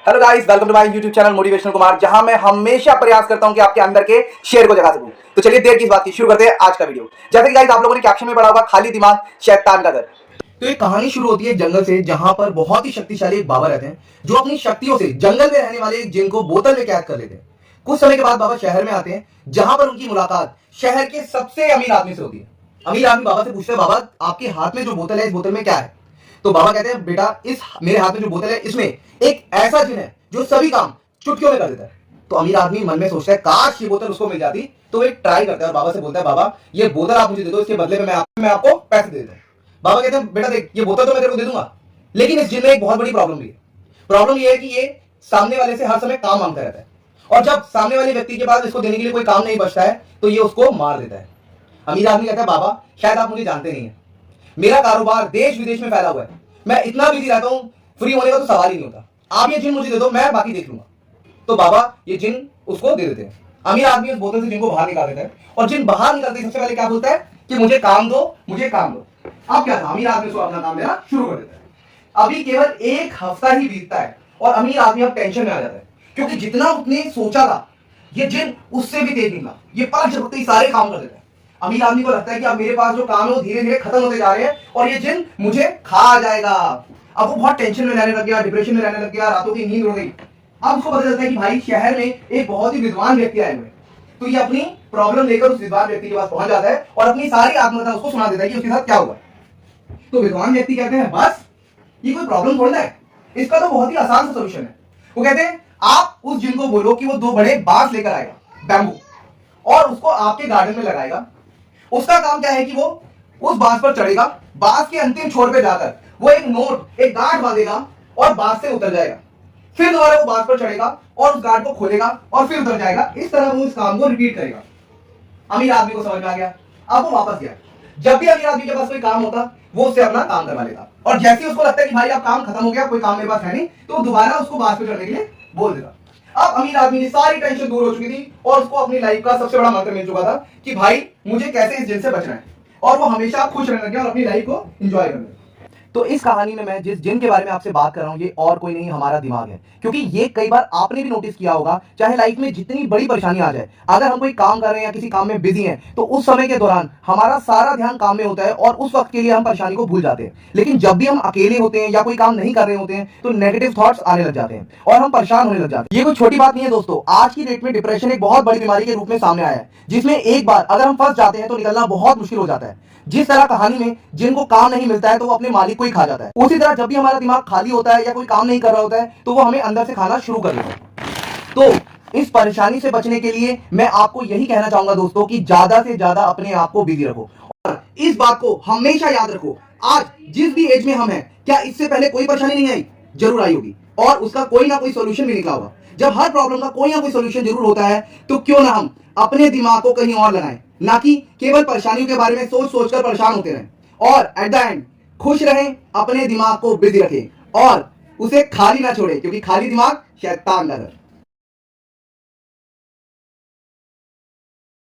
Hello guys, welcome to my YouTube channel motivational Kumar, जहां मैं हमेशा प्रयास करता हूं कि आपके अंदर के शेर को जगा सकूं। तो चलिए देर किस बात की, शुरू करते हैं आज का वीडियो। जैसे कि गाइस आप लोगों ने कैप्शन में पढ़ा होगा, खाली दिमाग शैतान का घर। तो एक कहानी शुरू होती है जंगल से, जहां पर बहुत ही शक्तिशाली एक बाबा रहते हैं, जो अपनी शक्तियों से जंगल में रहने वाले एक जिन को बोतल में कैद कर लेते हैं। कुछ समय के बाद बाबा शहर में आते हैं, जहां पर उनकी मुलाकात शहर के सबसे अमीर आदमी से होती है। अमीर आदमी बाबा से पूछते हैं, बाबा आपके हाथ में जो बोतल है, इस बोतल में क्या है? तो बाबा कहते हैं, बेटा इस मेरे हाथ में जो बोतल है, इसमें एक ऐसा जिन है जो सभी काम चुटकियों में कर देता है। तो अमीर आदमी मन में सोचता है, काश ये बोतल उसको मिल जाती। तो वो एक ट्राई करता है और बाबा से बोलता है, बाबा ये बोतल आप मुझे दे दो, इसके बदले में मैं आपको पैसे दे देता हूँ। बाबा कहते हैं, बेटा देख ये बोतल तो मैं तेरे को दे दूंगा, लेकिन इस जिन में एक बहुत बड़ी प्रॉब्लम भी है। प्रॉब्लम ये है कि ये सामने वाले से हर समय काम मांगता रहता है, और जब सामने वाले व्यक्ति के पास इसको देने के लिए कोई काम नहीं बचता है तो ये उसको मार देता है। अमीर आदमी कहता है, बाबा शायद आप मुझे जानते नहीं है, मेरा कारोबार देश विदेश में फैला हुआ है, मैं इतना बिजी रहता हूं, फ्री होने का तो सवाल ही नहीं होता। आप ये जिन मुझे दे दो, मैं बाकी देख लूंगा। तो बाबा ये जिन उसको दे देते हैं। अमीर आदमी उस बोतल से जिन को बाहर निकाल देता है, और जिन बाहर निकलते ही सबसे पहले क्या बोलता है कि मुझे काम दो, मुझे काम दो। अब क्या था, अमीर आदमी उसको अपना काम देना शुरू कर देता है। अभी केवल एक हफ्ता ही बीतता है और अमीर आदमी अब टेंशन में आ जाता है, क्योंकि जितना उसने सोचा था ये जिन उससे भी तेज निकला। ये पलक झपकते ही सारे काम कर देता है। अमीर आदमी को लगता है कि अब मेरे पास जो काम है वो धीरे धीरे खत्म होते जा रहे हैं और ये जिन मुझे खा जाएगा। अब वो बहुत टेंशन में रहने लग गया, डिप्रेशन में रहने लग गया, रातों की नींद उड़ गई। अब उसको पता चलता है कि भाई शहर में एक बहुत ही विद्वान व्यक्ति आए हुए हैं। तो ये अपनी प्रॉब्लम लेकर उस विद्वान व्यक्ति के पास पहुंच जाता है और अपनी सारी आत्मकथा उसको सुना देता है कि उसके साथ क्या हुआ। तो विद्वान व्यक्ति कहते हैं, बस ये कोई प्रॉब्लम थोड़ा है, इसका तो बहुत ही आसान सा सोल्यूशन है। वो कहते हैं, आप उस जिन को बोलो कि वो 2 बड़े बांस लेकर आएगा, बैम्बू, और उसको आपके गार्डन में लगाएगा। उसका काम क्या है कि वो उस बांस पर चढ़ेगा, बांस के अंतिम छोर पे जाकर वो एक नोट, एक गांठ बांधेगा और बांस से उतर जाएगा। फिर दोबारा वो बांस पर चढ़ेगा और उस गांठ को खोलेगा और फिर उतर जाएगा। इस तरह वो इस काम को रिपीट करेगा। अमीर आदमी को समझ में आ गया। अब वो वापस गया। जब भी अमीर आदमी के पास कोई काम होता, वो उससे अपना काम करवा लेता, और जैसे ही उसको लगता है कि भाई अब काम खत्म हो गया, कोई काम मेरे पास है नहीं, तो दोबारा उसको बांस पर चढ़ने के लिए बोल देता। अब अमीर आदमी की सारी टेंशन दूर हो चुकी थी और उसको अपनी लाइफ का सबसे बड़ा मंत्र मिल चुका था कि भाई मुझे कैसे इस जिन से बचना है, और वो हमेशा खुश रहने लगे और अपनी लाइफ को एंजॉय करने लगे। तो इस कहानी में मैं जिस जिन के बारे में आपसे बात कर रहा हूं, ये और कोई नहीं, हमारा दिमाग है। क्योंकि ये कई बार आपने भी नोटिस किया होगा, चाहे लाइफ में जितनी बड़ी परेशानी आ जाए, अगर हम कोई काम कर रहे हैं या किसी काम में बिजी हैं, तो उस समय के दौरान हमारा सारा ध्यान काम में होता है और उस वक्त के लिए हम परेशानी को भूल जाते हैं। लेकिन जब भी हम अकेले होते हैं या कोई काम नहीं कर रहे होते हैं, तो नेगेटिव थॉट्स आने लग जाते हैं और हम परेशान होने लग जाते हैं। ये कोई छोटी बात नहीं है दोस्तों। आज की डेट में डिप्रेशन एक बहुत बड़ी बीमारी के रूप में सामने आया है, जिसमें एक बार अगर हम फंस जाते हैं तो निकलना बहुत मुश्किल हो जाता है। जिस तरह कहानी में जिनको काम नहीं मिलता है तो वो अपने मालिक को ही खा जाता है, उसी तरह जब भी हमारा दिमाग खाली होता है या कोई काम नहीं कर रहा होता है तो वो हमें अंदर से खाना शुरू कर देता है। तो इस परेशानी से बचने के लिए मैं आपको यही कहना चाहूंगा दोस्तों कि ज्यादा से ज्यादा अपने आप को बिजी रखो, और इस बात को हमेशा याद रखो, आज जिस भी एज में हम हैं, क्या इससे पहले कोई परेशानी नहीं आई? जरूर आई होगी, और उसका कोई ना कोई सोल्यूशन भी निकला होगा। जब हर प्रॉब्लम का कोई ना कोई सोल्यूशन जरूर होता है, तो क्यों ना हम अपने दिमाग को कहीं और लगाएं, ना कि केवल परेशानियों के बारे में सोच सोचकर परेशान होते रहें। और एट द एंड खुश रहें, अपने दिमाग को बिजी रखें और उसे खाली ना छोड़ें, क्योंकि खाली दिमाग शैतान का घर।